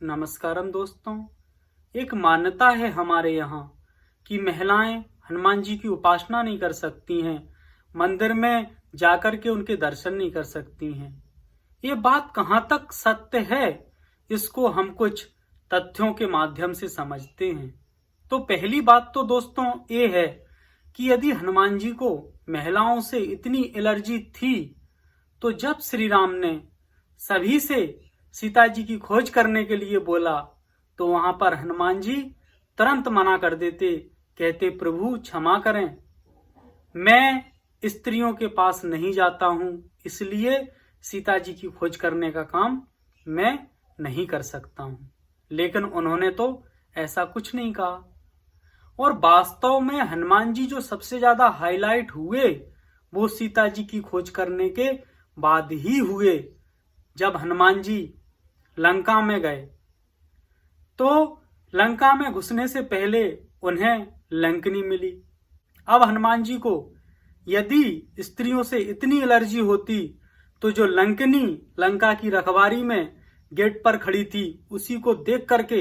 नमस्कारम दोस्तों। एक मान्यता है हमारे यहाँ कि महिलाएं हनुमान जी की उपासना नहीं कर सकती हैं, मंदिर में जाकर के उनके दर्शन नहीं कर सकती हैं। ये बात कहाँ तक सत्य है, इसको हम कुछ तथ्यों के माध्यम से समझते हैं। तो पहली बात तो दोस्तों ये है कि यदि हनुमान जी को महिलाओं से इतनी एलर्जी थी, तो जब श्री राम ने सभी से सीता जी की खोज करने के लिए बोला, तो वहां पर हनुमान जी तुरंत मना कर देते, कहते प्रभु क्षमा करें, मैं स्त्रियों के पास नहीं जाता हूं, इसलिए सीता जी की खोज करने का काम मैं नहीं कर सकता हूं। लेकिन उन्होंने तो ऐसा कुछ नहीं कहा। और वास्तव में हनुमान जी जो सबसे ज्यादा हाईलाइट हुए वो सीता जी की खोज करने के बाद ही हुए। जब हनुमान जी लंका में गए तो लंका में घुसने से पहले उन्हें लंकनी मिली। अब हनुमान जी को यदि स्त्रियों से इतनी एलर्जी होती तो जो लंकनी लंका की रखवारी में गेट पर खड़ी थी उसी को देख करके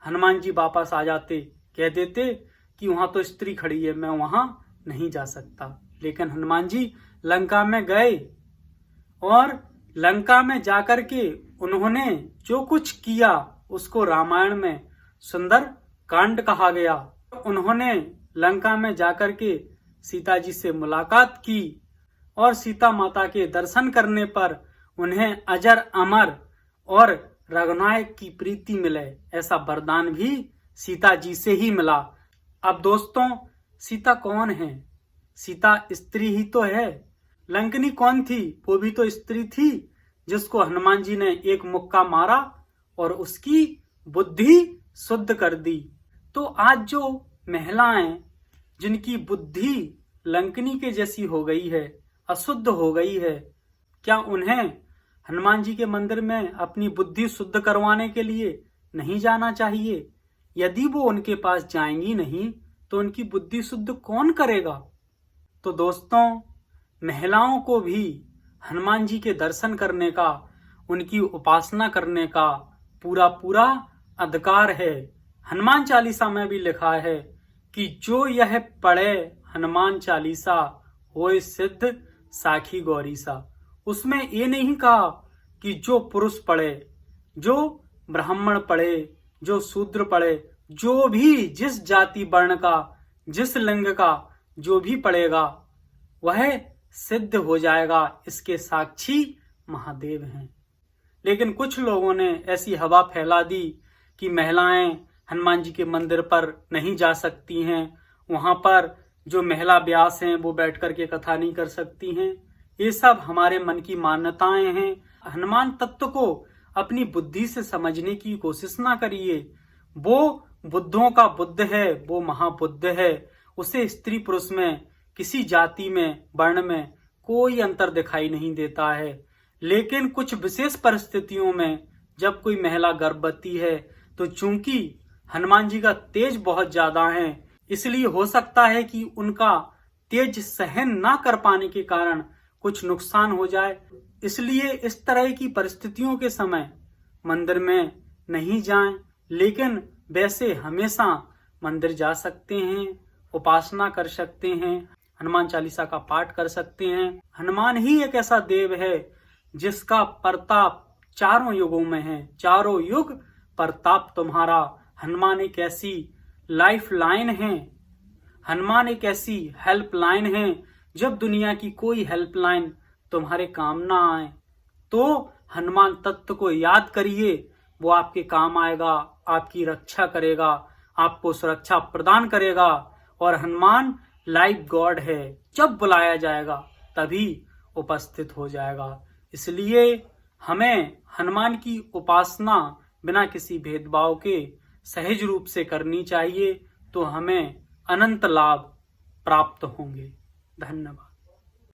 हनुमान जी वापस आ जाते, कह देते कि वहां तो स्त्री खड़ी है, मैं वहां नहीं जा सकता। लेकिन हनुमान जी लंका में गए और लंका में जाकर के उन्होंने जो कुछ किया उसको रामायण में सुंदर कांड कहा गया। उन्होंने लंका में जाकर के सीता जी से मुलाकात की और सीता माता के दर्शन करने पर उन्हें अजर अमर और रघुनायक की प्रीति मिले, ऐसा वरदान भी सीता जी से ही मिला। अब दोस्तों सीता कौन है? सीता स्त्री ही तो है। लंकनी कौन थी? वो भी तो स्त्री थी, जिसको हनुमान जी ने एक मुक्का मारा और उसकी बुद्धि शुद्ध कर दी। तो आज जो महिलाएं जिनकी बुद्धि लंकनी के जैसी हो गई है, अशुद्ध हो गई है, क्या उन्हें हनुमान जी के मंदिर में अपनी बुद्धि शुद्ध करवाने के लिए नहीं जाना चाहिए? यदि वो उनके पास जाएंगी नहीं तो उनकी बुद्धि शुद्ध कौन करेगा? तो दोस्तों महिलाओं को भी हनुमान जी के दर्शन करने का, उनकी उपासना करने का पूरा पूरा अधिकार है। हनुमान चालीसा में भी लिखा है कि जो यह पढ़े हनुमान चालीसा होए सिद्ध साखी गौरीसा। उसमें ये नहीं कहा कि जो पुरुष पढ़े, जो ब्राह्मण पढ़े, जो शूद्र पढ़े, जो भी जिस जाति वर्ण का, जिस लिंग का जो भी पढ़ेगा वह सिद्ध हो जाएगा, इसके साक्षी महादेव हैं। लेकिन कुछ लोगों ने ऐसी हवा फैला दी कि महिलाएं हनुमान जी के मंदिर पर नहीं जा सकती हैं, वहां पर जो महिला व्यास हैं वो बैठ करके कथा नहीं कर सकती हैं। ये सब हमारे मन की मान्यताएं हैं। हनुमान तत्व को अपनी बुद्धि से समझने की कोशिश ना करिए। वो बुद्धों का बुद्ध है, वो महाबुद्ध है। उसे स्त्री पुरुष में, किसी जाति में, वर्ण में कोई अंतर दिखाई नहीं देता है। लेकिन कुछ विशेष परिस्थितियों में जब कोई महिला गर्भवती है तो चूंकि हनुमान जी का तेज बहुत ज्यादा है, इसलिए हो सकता है कि उनका तेज सहन ना कर पाने के कारण कुछ नुकसान हो जाए। इसलिए इस तरह की परिस्थितियों के समय मंदिर में नहीं जाएं। लेकिन वैसे हमेशा मंदिर जा सकते हैं, उपासना कर सकते हैं, हनुमान चालीसा का पाठ कर सकते हैं। हनुमान ही एक ऐसा देव है जिसका प्रताप चारों युगों में है। चारों युग प्रताप तुम्हारा। हनुमान एक ऐसी लाइफ लाइन है, हनुमान एक ऐसी हेल्प लाइन है। जब दुनिया की कोई हेल्प लाइन तुम्हारे काम ना आए तो हनुमान तत्व को याद करिए, वो आपके काम आएगा, आपकी रक्षा करेगा, आपको सुरक्षा प्रदान करेगा। और हनुमान लाइफ गॉड है, जब बुलाया जाएगा तभी उपस्थित हो जाएगा। इसलिए हमें हनुमान की उपासना बिना किसी भेदभाव के सहज रूप से करनी चाहिए, तो हमें अनंत लाभ प्राप्त होंगे। धन्यवाद।